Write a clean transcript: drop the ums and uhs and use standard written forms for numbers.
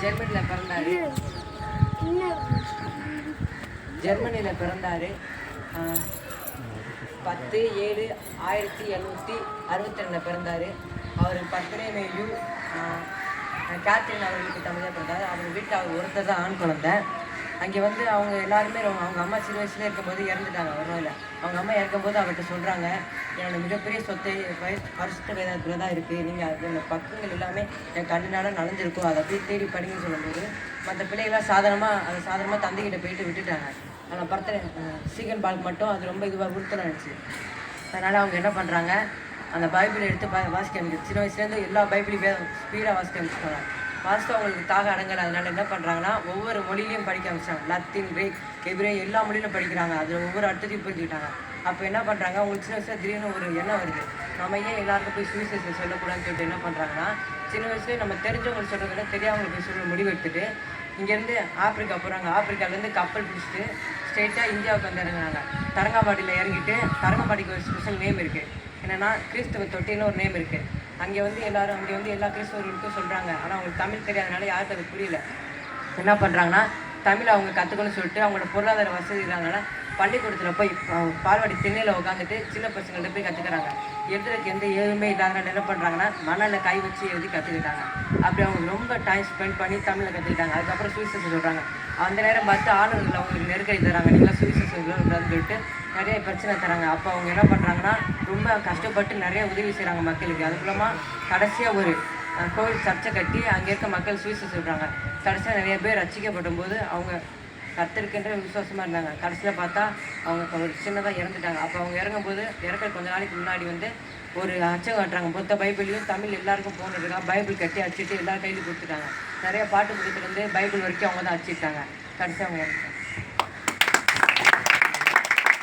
ஜெர்மனியில் பிறந்தார். ஜெர்மனியில் பிறந்தார். 10/7/1762 பிறந்தார். அவர் 10 மேயு கேத்ரின் அவர்களுக்கு தமிழாக பிறந்தார். அவர் வீட்டில் அவர் ஒருத்தர் தான் ஆண் குழந்தை. அங்கே வந்து அவங்க எல்லாருமே அவங்க அம்மா சின்ன வயசுல இருக்கும்போது இறந்துட்டாங்க. ஒரு நாளில் அவங்க அம்மா இறக்கும்போது அவர்கிட்ட சொல்கிறாங்க, என்னோட மிகப்பெரிய சொத்தை பரிசுத்த வேதத்தில் தான் இருக்குது, நீங்கள் அதோட பக்கங்கள் எல்லாமே என் கண்ணினால நனைஞ்சிருக்கும், அதை போய் தேடி படிங்கன்னு சொல்லும்போது மற்ற பிள்ளைகளாம் சாதாரணமாக தந்தைக்கிட்ட போயிட்டு விட்டுட்டாங்க. ஆனால் சீகன் பாலுக்கு மட்டும் அது ரொம்ப இதுவாக உறுத்தலாக இருந்துச்சு. அதனால் அவங்க என்ன பண்ணுறாங்க, அந்த பைபிளை எடுத்து வாசிக்க ஆரம்பிச்சு. சின்ன வயசுலேருந்து எல்லா பைபிளையும் ஸ்பீடாக வாசிக்க ஆரம்பிச்சிட்டாங்க. வாசித்து அவங்களுக்கு தாக அடங்கலை. அதனால் என்ன பண்ணுறாங்கன்னா ஒவ்வொரு மொழியிலையும் படிக்க ஆரம்பிச்சாங்க. லத்தீன், கிரேக், எபிரே எல்லா மொழியிலும் படிக்கிறாங்க. அதில் ஒவ்வொரு அர்த்தத்தையும் புரிஞ்சுக்கிட்டாங்க. அப்போ என்ன பண்ணுறாங்க, அவங்களுக்கு சின்ன வயசில் திடீர்னு ஒரு எண்ணம் வருது, நம்ம ஏன் எல்லாருக்கும் போய் சுவிசேஷம் சொல்லக்கூடாதுன்னு சொல்லிட்டு என்ன பண்ணுறாங்கன்னா, சின்ன வயசுலேயே நம்ம தெரிஞ்சவங்களுக்கு சொல்கிறத விட தெரியாதவங்களுக்கு போய் சொல்ல முடிவு எடுத்துட்டு இங்கேருந்து ஆப்பிரிக்கா போகிறாங்க. ஆப்பிரிக்காலேருந்து கப்பல் பிடிச்சிட்டு ஸ்ட்ரெயிட்டாக இந்தியாவுக்கு வந்து இறங்குறாங்க. தரங்கம்பாடியில் இறங்கிட்டு, தரங்கம்பாடிக்கு ஒரு ஸ்பெஷல் நேம் இருக்குது, என்னென்னா கிறிஸ்துவ தொட்டின்னு ஒரு நேம் இருக்குது. அங்கே வந்து எல்லா கிறிஸ்தவர்களுக்கும் சொல்கிறாங்க. ஆனால் அவங்களுக்கு தமிழ் தெரியாதனால யாருக்கு அது புரியல. என்ன பண்ணுறாங்கன்னா, தமிழ் அவங்க கற்றுக்கணும்னு சொல்லிட்டு அவங்களோட பொருளாதார வசதி இல்லாதனால பள்ளிக்கூடத்தில் போய் பால்வாடி திண்ணையில் உட்காந்துட்டு சின்ன பசங்கள்ட்ட போய் கற்றுக்கிறாங்க. எழுதுறதுக்கு எந்த ஏதுமே இல்லாதனால என்ன பண்ணுறாங்கன்னா, மணலில் கை வச்சு எழுதி கற்றுக்கிட்டாங்க. அப்படி அவங்க ரொம்ப டைம் ஸ்பெண்ட் பண்ணி தமிழில் கற்றுக்கிட்டாங்க. அதுக்கப்புறம் சுவிசேஷம் சொல்கிறாங்க. அந்த நேரம் பார்த்து ஆளுநர்கள் அவங்களுக்கு நெருக்கடி தராங்க, நீங்களாம் சுவிசேஷம் சொல்லக்கூடாதுன்னு சொல்லிட்டு நிறைய பிரச்சனை தராங்க. அப்போ அவங்க என்ன பண்ணுறாங்கன்னா, ரொம்ப கஷ்டப்பட்டு நிறைய உதவி செய்கிறாங்க மக்களுக்கு. அது மூலமாக கடைசியாக ஒரு கோவில் சர்ச்சை கட்டி அங்கே இருக்க மக்கள் சுவிசேஷம் சொல்கிறாங்க. கடைசியாக நிறைய பேர் ரசிக்கப்படும் போது அவங்க கர்த்தருக்குன்ற விசுவாசமாக இருந்தாங்க. கடைசியில் பார்த்தா அவங்க ஒரு சின்னதாக இறந்துட்டாங்க. அப்போ அவங்க இறங்கும்போது இறக்குற கொஞ்ச நாளைக்கு முன்னாடி வந்து ஒரு அச்சம் காட்டுறாங்க. மொத்த பைபிளையும் தமிழ் எல்லாருக்கும் போனதுக்காக பைபிள் கட்டி அடிச்சுட்டு எல்லா கையிலும் கொடுத்துட்டாங்க. நிறைய பாட்டு புத்தகத்துலேருந்து பைபிள் வரைக்கும் அவங்க தான் அடிச்சுட்டாங்க. கடைசியாக அவங்க